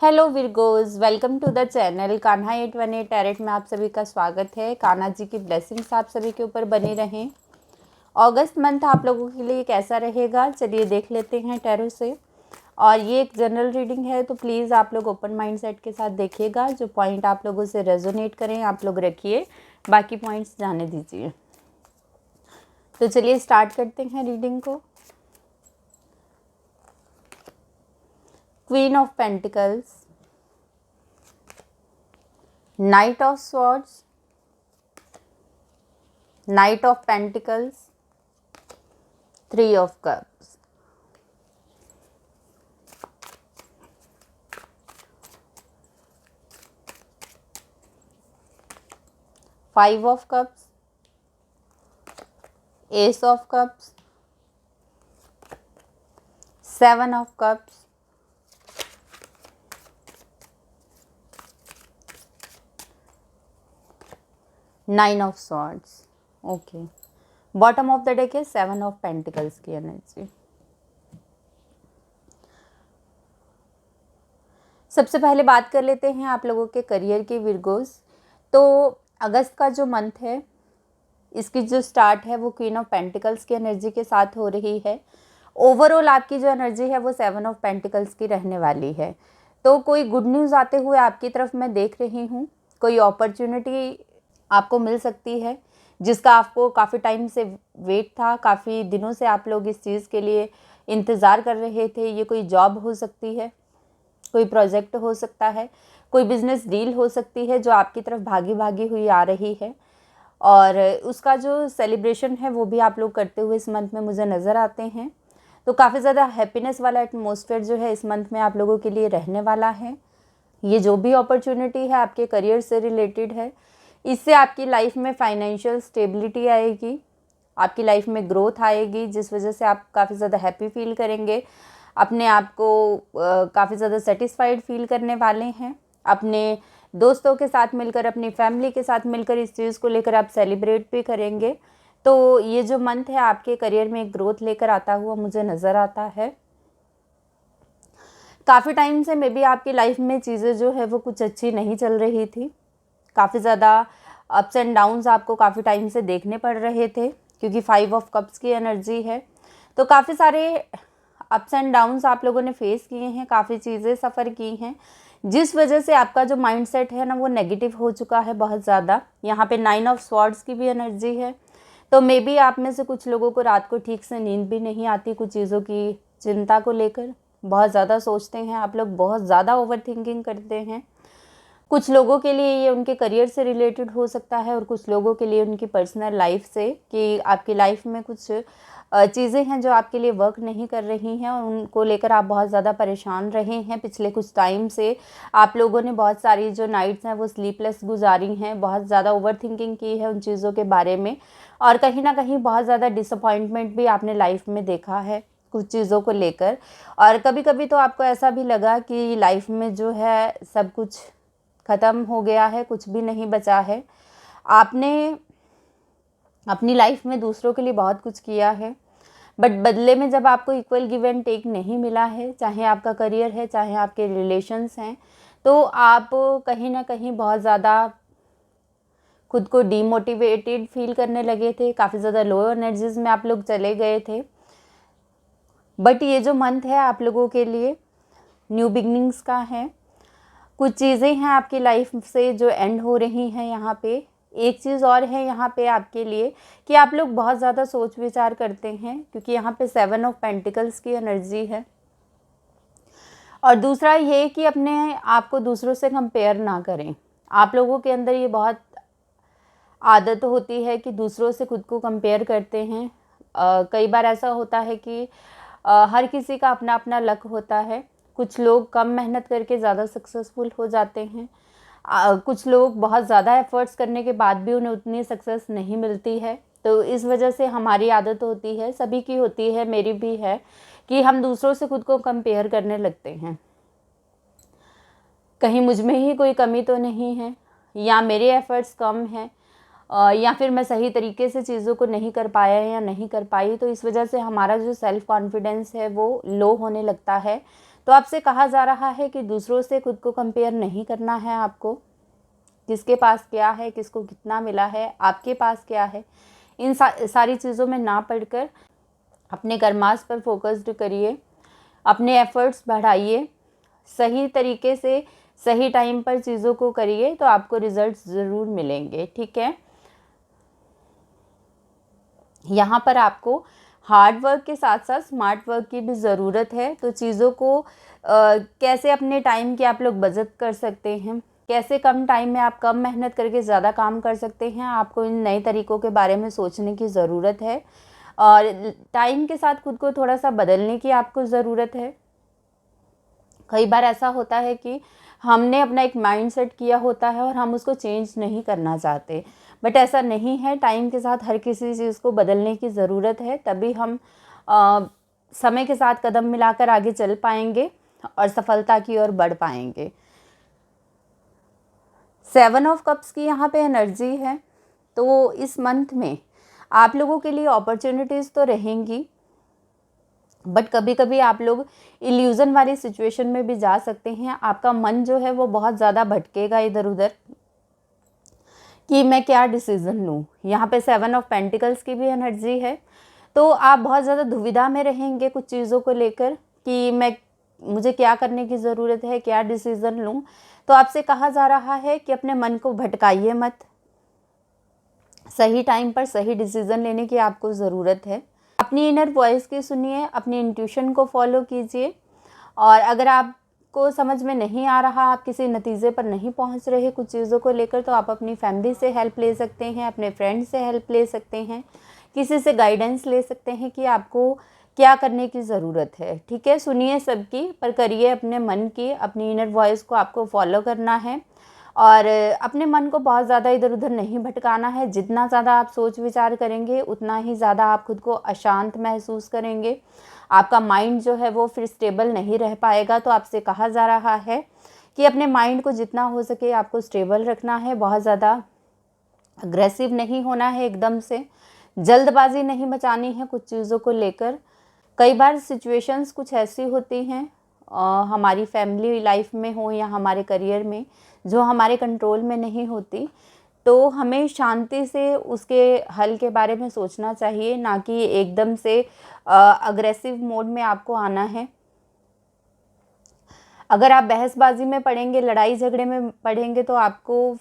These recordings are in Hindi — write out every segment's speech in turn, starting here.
Hello Virgos, welcome to the channel Kanha 818 tarot में आप सभी का स्वागत है। कान्हा जी की ब्लेसिंग्स आप सभी के ऊपर बनी रहें। अगस्त मंथ आप लोगों के लिए कैसा रहेगा, चलिए देख लेते हैं टैरो से। और ये एक जनरल रीडिंग है, तो प्लीज़ आप लोग ओपन माइंड सेट के साथ देखिएगा। जो पॉइंट आप लोगों से रेजोनेट करें आप लोग रखिए, बाकी पॉइंट्स जाने दीजिए। तो चलिए स्टार्ट करते हैं रीडिंग को। Queen of pentacles, Knight of Swords, Knight of Pentacles, Three of Cups, Five of Cups, Ace of Cups, Seven of Cups, Nine of Swords। Okay, bottom of the deck है सेवन ऑफ पेंटिकल्स की एनर्जी। सबसे पहले बात कर लेते हैं आप लोगों के करियर की विरगोज। तो अगस्त का जो मंथ है, इसकी जो स्टार्ट है वो क्वीन ऑफ पेंटिकल्स की एनर्जी के साथ हो रही है। ओवरऑल आपकी जो एनर्जी है वो सेवन ऑफ पेंटिकल्स की रहने वाली है। तो कोई गुड न्यूज़ आते हुए आपकी तरफ मैं देख रही हूँ। कोई अपॉर्चुनिटी आपको मिल सकती है जिसका आपको काफ़ी टाइम से वेट था, काफ़ी दिनों से आप लोग इस चीज़ के लिए इंतज़ार कर रहे थे। ये कोई जॉब हो सकती है, कोई प्रोजेक्ट हो सकता है, कोई बिजनेस डील हो सकती है जो आपकी तरफ भागी भागी हुई आ रही है। और उसका जो सेलिब्रेशन है वो भी आप लोग करते हुए इस मंथ में मुझे नज़र आते हैं। तो काफ़ी ज़्यादा हैप्पीनेस वाला एटमॉस्फेयर जो है इस मंथ में आप लोगों के लिए रहने वाला है। ये जो भी अपॉर्चुनिटी है आपके करियर से रिलेटेड है, इससे आपकी लाइफ में फाइनेंशियल स्टेबिलिटी आएगी, आपकी लाइफ में ग्रोथ आएगी, जिस वजह से आप काफ़ी ज़्यादा हैप्पी फील करेंगे, अपने आप को काफ़ी ज़्यादा सेटिस्फाइड फील करने वाले हैं। अपने दोस्तों के साथ मिलकर, अपनी फैमिली के साथ मिलकर इस चीज़ को लेकर आप सेलिब्रेट भी करेंगे। तो ये जो मंथ है आपके करियर में एक ग्रोथ लेकर आता हुआ मुझे नज़र आता है। काफ़ी टाइम से मे बी आपकी लाइफ में चीज़ें जो है वो कुछ अच्छी नहीं चल रही थी। काफ़ी ज़्यादा अप्स एंड डाउन्स आपको काफ़ी टाइम से देखने पड़ रहे थे, क्योंकि फाइव ऑफ कप्स की एनर्जी है। तो काफ़ी सारे अप्स एंड डाउन्स आप लोगों ने फेस किए हैं, काफ़ी चीज़ें सफ़र की हैं, जिस वजह से आपका जो माइंडसेट है ना वो नेगेटिव हो चुका है बहुत ज़्यादा। यहाँ पे नाइन ऑफ स्वॉर्ड्स की भी एनर्जी है। तो मे बी आप में से कुछ लोगों को रात को ठीक से नींद भी नहीं आती, कुछ चीज़ों की चिंता को लेकर बहुत ज़्यादा सोचते हैं आप लोग, बहुत ज़्यादा ओवर थिंकिंग करते हैं। कुछ लोगों के लिए ये उनके करियर से रिलेटेड हो सकता है और कुछ लोगों के लिए उनकी पर्सनल लाइफ से, कि आपकी लाइफ में कुछ चीज़ें हैं जो आपके लिए वर्क नहीं कर रही हैं और उनको लेकर आप बहुत ज़्यादा परेशान रहे हैं। पिछले कुछ टाइम से आप लोगों ने बहुत सारी जो नाइट्स हैं वो स्लीपलेस गुजारी हैं, बहुत ज़्यादा ओवर थिंकिंग की है उन चीज़ों के बारे में, और कहीं ना कहीं बहुत ज़्यादा डिसअपॉइंटमेंट भी आपने लाइफ में देखा है कुछ चीज़ों को लेकर। और कभी कभी तो आपको ऐसा भी लगा कि लाइफ में जो है सब कुछ ख़त्म हो गया है, कुछ भी नहीं बचा है। आपने अपनी लाइफ में दूसरों के लिए बहुत कुछ किया है, बट बदले में जब आपको इक्वल गिव एंड टेक नहीं मिला है, चाहे आपका करियर है चाहे आपके रिलेशंस हैं, तो आप कहीं ना कहीं बहुत ज़्यादा खुद को डीमोटिवेटेड फील करने लगे थे, काफ़ी ज़्यादा लो एनर्जीज में आप लोग चले गए थे। बट ये जो मंथ है आप लोगों के लिए न्यू बिगनिंग्स का है। कुछ चीज़ें हैं आपकी लाइफ से जो एंड हो रही हैं। यहाँ पे एक चीज़ और है यहाँ पे आपके लिए कि आप लोग बहुत ज़्यादा सोच विचार करते हैं, क्योंकि यहाँ पे सेवन ऑफ पेंटिकल्स की एनर्जी है। और दूसरा ये कि अपने आप को दूसरों से कंपेयर ना करें। आप लोगों के अंदर ये बहुत आदत होती है कि दूसरों से खुद को कंपेयर करते हैं। कई बार ऐसा होता है कि हर किसी का अपना अपना लक होता है। कुछ लोग कम मेहनत करके ज़्यादा सक्सेसफुल हो जाते हैं, कुछ लोग बहुत ज़्यादा एफर्ट्स करने के बाद भी उन्हें उतनी सक्सेस नहीं मिलती है। तो इस वजह से हमारी आदत होती है, सभी की होती है, मेरी भी है, कि हम दूसरों से खुद को कंपेयर करने लगते हैं। कहीं मुझ में ही कोई कमी तो नहीं है, या मेरे एफर्ट्स कम हैं, या फिर मैं सही तरीके से चीज़ों को नहीं कर पाया या नहीं कर पाई। तो इस वजह से हमारा जो सेल्फ़ कॉन्फिडेंस है वो लो होने लगता है। तो आपसे कहा जा रहा है कि दूसरों से खुद को कंपेयर नहीं करना है आपको। किसके पास क्या है, किसको कितना मिला है, आपके पास क्या है, इन सारी चीज़ों में ना पढ़कर अपने कर्मास पर फोकस्ड करिए, अपने एफर्ट्स बढ़ाइए, सही तरीके से सही टाइम पर चीज़ों को करिए तो आपको रिजल्ट्स ज़रूर मिलेंगे। ठीक है, यहाँ पर आपको हार्ड वर्क के साथ साथ स्मार्ट वर्क की भी ज़रूरत है। तो चीज़ों को कैसे अपने टाइम की आप लोग बचत कर सकते हैं, कैसे कम टाइम में आप कम मेहनत करके ज़्यादा काम कर सकते हैं, आपको इन नए तरीक़ों के बारे में सोचने की ज़रूरत है। और टाइम के साथ खुद को थोड़ा सा बदलने की आपको ज़रूरत है। कई बार ऐसा होता है कि हमने अपना एक माइंड सेट किया होता है और हम उसको चेंज नहीं करना चाहते, बट ऐसा नहीं है। टाइम के साथ हर किसी चीज़ को बदलने की ज़रूरत है, तभी हम समय के साथ कदम मिलाकर आगे चल पाएंगे और सफलता की ओर बढ़ पाएंगे। 7 ऑफ कप्स की यहाँ पे एनर्जी है। तो इस मंथ में आप लोगों के लिए अपॉर्चुनिटीज़ तो रहेंगी, बट कभी कभी आप लोग इल्यूज़न वाली सिचुएशन में भी जा सकते हैं। आपका मन जो है वो बहुत ज़्यादा भटकेगा इधर उधर कि मैं क्या डिसीज़न लूँ। यहाँ पे 7 ऑफ पेंटिकल्स की भी एनर्जी है। तो आप बहुत ज़्यादा दुविधा में रहेंगे कुछ चीज़ों को लेकर कि मुझे क्या करने की ज़रूरत है, क्या डिसीज़न लूँ। तो आपसे कहा जा रहा है कि अपने मन को भटकाइए मत, सही टाइम पर सही डिसीज़न लेने की आपको ज़रूरत है। अपनी इनर वॉइस की सुनिए, अपनी इंट्यूशन को फॉलो कीजिए। और अगर आपको समझ में नहीं आ रहा, आप किसी नतीजे पर नहीं पहुंच रहे कुछ चीज़ों को लेकर, तो आप अपनी फैमिली से हेल्प ले सकते हैं, अपने फ्रेंड से हेल्प ले सकते हैं, किसी से गाइडेंस ले सकते हैं कि आपको क्या करने की ज़रूरत है। ठीक है, सुनिए सबकी, पर करिए अपने मन की, अपनी इनर वॉइस को आपको फॉलो करना है और अपने मन को बहुत ज़्यादा इधर उधर नहीं भटकाना है। जितना ज़्यादा आप सोच विचार करेंगे उतना ही ज़्यादा आप खुद को अशांत महसूस करेंगे, आपका माइंड जो है वो फिर स्टेबल नहीं रह पाएगा। तो आपसे कहा जा रहा है कि अपने माइंड को जितना हो सके आपको स्टेबल रखना है, बहुत ज़्यादा अग्रेसिव नहीं होना है, एकदम से जल्दबाजी नहीं मचानी है कुछ चीज़ों को लेकर। कई बार सिचुएशंस कुछ ऐसी होती हैं हमारी फैमिली लाइफ में हो या हमारे करियर में, जो हमारे कंट्रोल में नहीं होती, तो हमें शांति से उसके हल के बारे में सोचना चाहिए, ना कि एकदम से अग्रेसिव मोड में आपको आना है। अगर आप बहसबाजी में पड़ेंगे, लड़ाई झगड़े में पड़ेंगे, तो आपको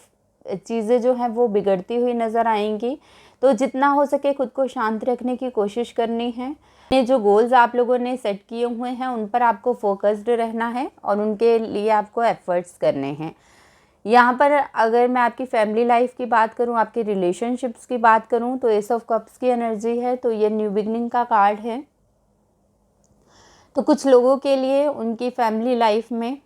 चीज़ें जो हैं वो बिगड़ती हुई नज़र आएंगी। तो जितना हो सके खुद को शांत रखने की कोशिश करनी है। ये जो गोल्स आप लोगों ने सेट किए हुए हैं उन पर आपको फोकस्ड रहना है और उनके लिए आपको एफर्ट्स करने हैं। यहाँ पर अगर मैं आपकी फैमिली लाइफ की बात करूँ, आपके रिलेशनशिप्स की बात करूँ, तो एस ऑफ कप्स की एनर्जी है। तो ये न्यू बिगनिंग का कार्ड है। तो कुछ लोगों के लिए उनकी फैमिली लाइफ में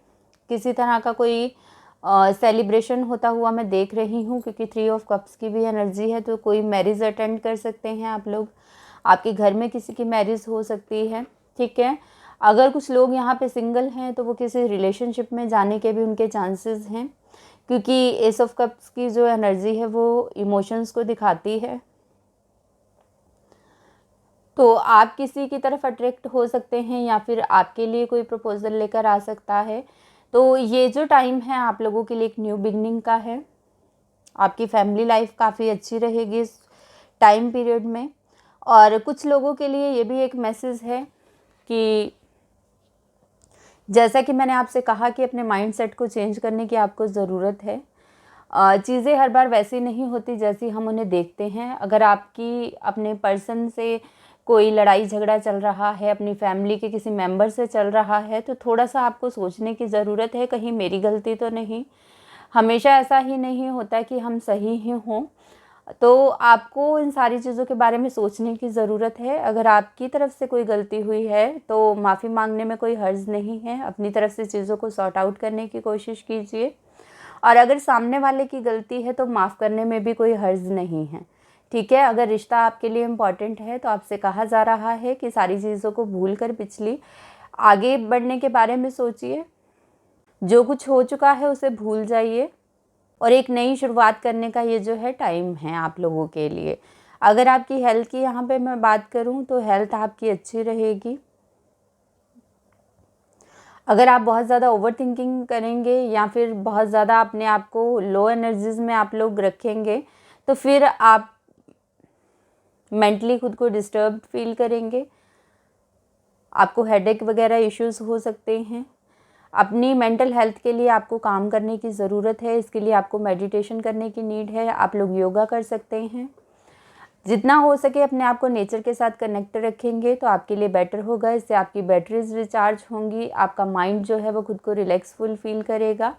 किसी तरह का कोई सेलिब्रेशन होता हुआ मैं देख रही हूँ, क्योंकि 3 ऑफ कप्स की भी एनर्जी है। तो कोई मैरिज अटेंड कर सकते हैं आप लोग, आपके घर में किसी की मैरिज हो सकती है। ठीक है, अगर कुछ लोग यहाँ पे सिंगल हैं तो वो किसी रिलेशनशिप में जाने के भी उनके चांसेस हैं, क्योंकि एस ऑफ कप्स की जो एनर्जी है वो इमोशंस को दिखाती है। तो आप किसी की तरफ अट्रैक्ट हो सकते हैं या फिर आपके लिए कोई प्रपोजल लेकर आ सकता है। तो ये जो टाइम है आप लोगों के लिए एक न्यू बिगनिंग का है। आपकी फैमिली लाइफ काफ़ी अच्छी रहेगी इस टाइम पीरियड में। और कुछ लोगों के लिए ये भी एक मैसेज है कि जैसा कि मैंने आपसे कहा कि अपने माइंडसेट को चेंज करने की आपको ज़रूरत है। चीज़ें हर बार वैसी नहीं होती जैसी हम उन्हें देखते हैं। अगर आपकी अपने पर्सन से कोई लड़ाई झगड़ा चल रहा है, अपनी फैमिली के किसी मेंबर से चल रहा है, तो थोड़ा सा आपको सोचने की ज़रूरत है, कहीं मेरी गलती तो नहीं। हमेशा ऐसा ही नहीं होता कि हम सही ही हों। तो आपको इन सारी चीज़ों के बारे में सोचने की ज़रूरत है। अगर आपकी तरफ से कोई गलती हुई है तो माफ़ी मांगने में कोई हर्ज नहीं है। अपनी तरफ से चीज़ों को सॉर्ट आउट करने की कोशिश कीजिए। और अगर सामने वाले की गलती है तो माफ़ करने में भी कोई हर्ज नहीं है। ठीक है, अगर रिश्ता आपके लिए इम्पॉर्टेंट है तो आपसे कहा जा रहा है कि सारी चीज़ों को भूल कर पिछली आगे बढ़ने के बारे में सोचिए। जो कुछ हो चुका है उसे भूल जाइए और एक नई शुरुआत करने का ये जो है टाइम है आप लोगों के लिए। अगर आपकी हेल्थ की यहाँ पे मैं बात करूँ तो हेल्थ आपकी अच्छी रहेगी। अगर आप बहुत ज़्यादा ओवर थिंकिंग करेंगे या फिर बहुत ज़्यादा अपने आप को लो एनर्जीज़ में आप लोग रखेंगे तो फिर आप मेंटली खुद को डिस्टर्ब फील करेंगे, आपको हेडेक वगैरह इश्यूज़ हो सकते हैं। अपनी मेंटल हेल्थ के लिए आपको काम करने की ज़रूरत है, इसके लिए आपको मेडिटेशन करने की नीड है, आप लोग योगा कर सकते हैं। जितना हो सके अपने आप को नेचर के साथ कनेक्ट रखेंगे तो आपके लिए बेटर होगा, इससे आपकी बैटरीज रिचार्ज होंगी, आपका माइंड जो है वो खुद को रिलैक्सफुल फील करेगा।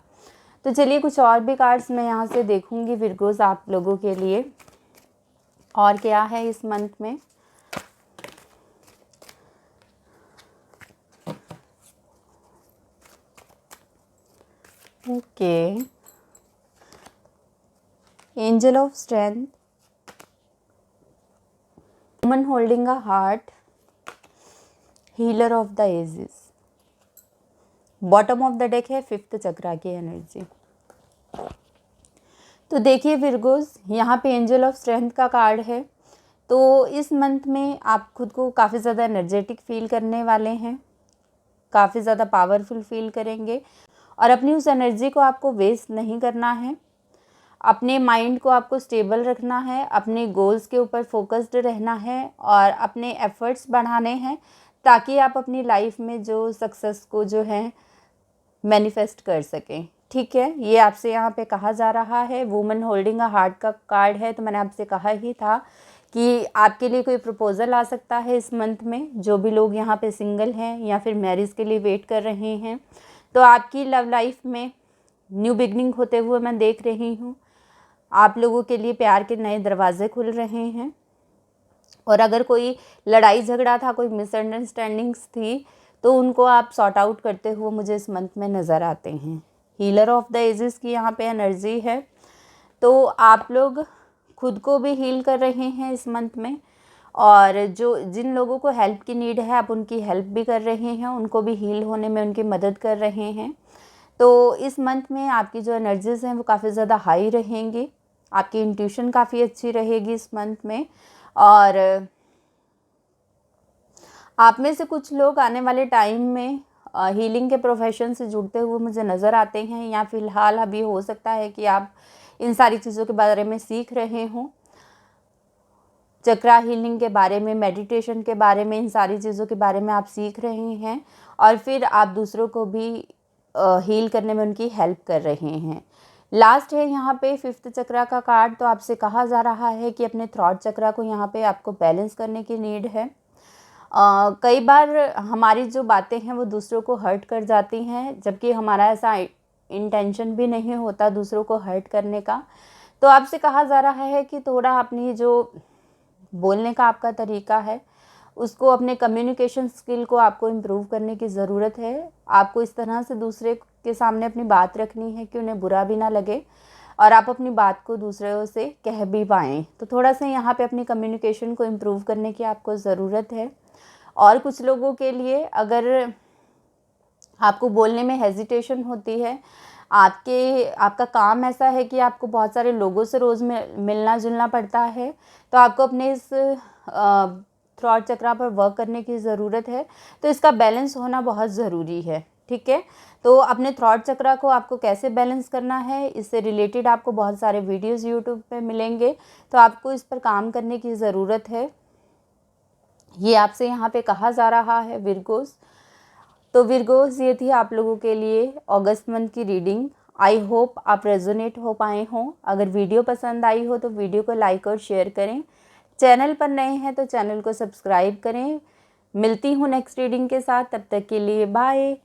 तो चलिए कुछ और भी कार्ड्स मैं यहाँ से देखूँगी विर्गोस आप लोगों के लिए, और क्या है इस मंथ में। Okay, angel of strength, woman holding a heart, healer of the ages. Bottom of the deck है फिफ्थ चक्रा की एनर्जी। तो देखिए विर्गोस, यहाँ पे एंजल ऑफ स्ट्रेंथ का कार्ड है। तो इस मंथ में आप खुद को काफ़ी ज़्यादा एनर्जेटिक फील करने वाले हैं, काफ़ी ज़्यादा पावरफुल फील करेंगे, और अपनी उस एनर्जी को आपको वेस्ट नहीं करना है। अपने माइंड को आपको स्टेबल रखना है, अपने गोल्स के ऊपर फोकस्ड रहना है और अपने एफर्ट्स बढ़ाने हैं ताकि आप अपनी लाइफ में जो सक्सेस को जो है मैनिफेस्ट कर सकें। ठीक है, ये आपसे यहाँ पे कहा जा रहा है। वुमन होल्डिंग अ हार्ट का कार्ड है, तो मैंने आपसे कहा ही था कि आपके लिए कोई प्रपोज़ल आ सकता है इस मंथ में। जो भी लोग यहाँ पे सिंगल हैं या फिर मैरिज के लिए वेट कर रहे हैं, तो आपकी लव लाइफ में न्यू बिगनिंग होते हुए मैं देख रही हूँ। आप लोगों के लिए प्यार के नए दरवाजे खुल रहे हैं, और अगर कोई लड़ाई झगड़ा था, कोई मिसअंडरस्टैंडिंग्स थी, तो उनको आप सॉर्ट आउट करते हुए मुझे इस मंथ में नज़र आते हैं। हीलर ऑफ द एजेस की यहाँ पे एनर्जी है, तो आप लोग खुद को भी हील कर रहे हैं इस मंथ में, और जिन लोगों को हेल्प की नीड है आप उनकी हेल्प भी कर रहे हैं, उनको भी हील होने में उनकी मदद कर रहे हैं। तो इस मंथ में आपकी जो एनर्जीज़ हैं वो काफ़ी ज़्यादा हाई रहेंगी, आपकी इंट्यूशन काफ़ी अच्छी रहेगी इस मंथ में, और आप में से कुछ लोग आने वाले टाइम में हीलिंग के प्रोफेशन से जुड़ते हुए मुझे नज़र आते हैं, या फिलहाल अभी हो सकता है कि आप इन सारी चीज़ों के बारे में सीख रहे हों, चक्रा हीलिंग के बारे में, मेडिटेशन के बारे में, इन सारी चीज़ों के बारे में आप सीख रहे हैं, और फिर आप दूसरों को भी हील करने में उनकी हेल्प कर रहे हैं। लास्ट है यहाँ पे फिफ्थ चक्रा का कार्ड, तो आपसे कहा जा रहा है कि अपने थ्रॉट चक्रा को यहाँ पे आपको बैलेंस करने की नीड है। कई बार हमारी जो बातें हैं वो दूसरों को हर्ट कर जाती हैं, जबकि हमारा ऐसा इंटेंशन भी नहीं होता दूसरों को हर्ट करने का। तो आपसे कहा जा रहा है कि थोड़ा अपनी जो बोलने का आपका तरीका है उसको, अपने कम्युनिकेशन स्किल को आपको इम्प्रूव करने की ज़रूरत है। आपको इस तरह से दूसरे के सामने अपनी बात रखनी है कि उन्हें बुरा भी ना लगे और आप अपनी बात को दूसरों से कह भी पाएँ। तो थोड़ा सा यहाँ पे अपनी कम्युनिकेशन को इम्प्रूव करने की आपको ज़रूरत है। और कुछ लोगों के लिए अगर आपको बोलने में हेजिटेशन होती है, आपका काम ऐसा है कि आपको बहुत सारे लोगों से रोज़ मिलना जुलना पड़ता है, तो आपको अपने इस थ्रॉट चक्रा पर वर्क करने की ज़रूरत है। तो इसका बैलेंस होना बहुत ज़रूरी है। ठीक है, तो अपने थ्रॉट चक्रा को आपको कैसे बैलेंस करना है, इससे रिलेटेड आपको बहुत सारे वीडियोस यूट्यूब पे मिलेंगे, तो आपको इस पर काम करने की ज़रूरत है। ये आपसे यहाँ पे कहा जा रहा है विर्गोस। तो विर्गोस, ये थी आप लोगों के लिए अगस्त मंथ की रीडिंग। आई होप आप रेजोनेट हो पाए हों। अगर वीडियो पसंद आई हो तो वीडियो को लाइक और शेयर करें। चैनल पर नए हैं तो चैनल को सब्सक्राइब करें। मिलती हूँ नेक्स्ट रीडिंग के साथ, तब तक के लिए बाय।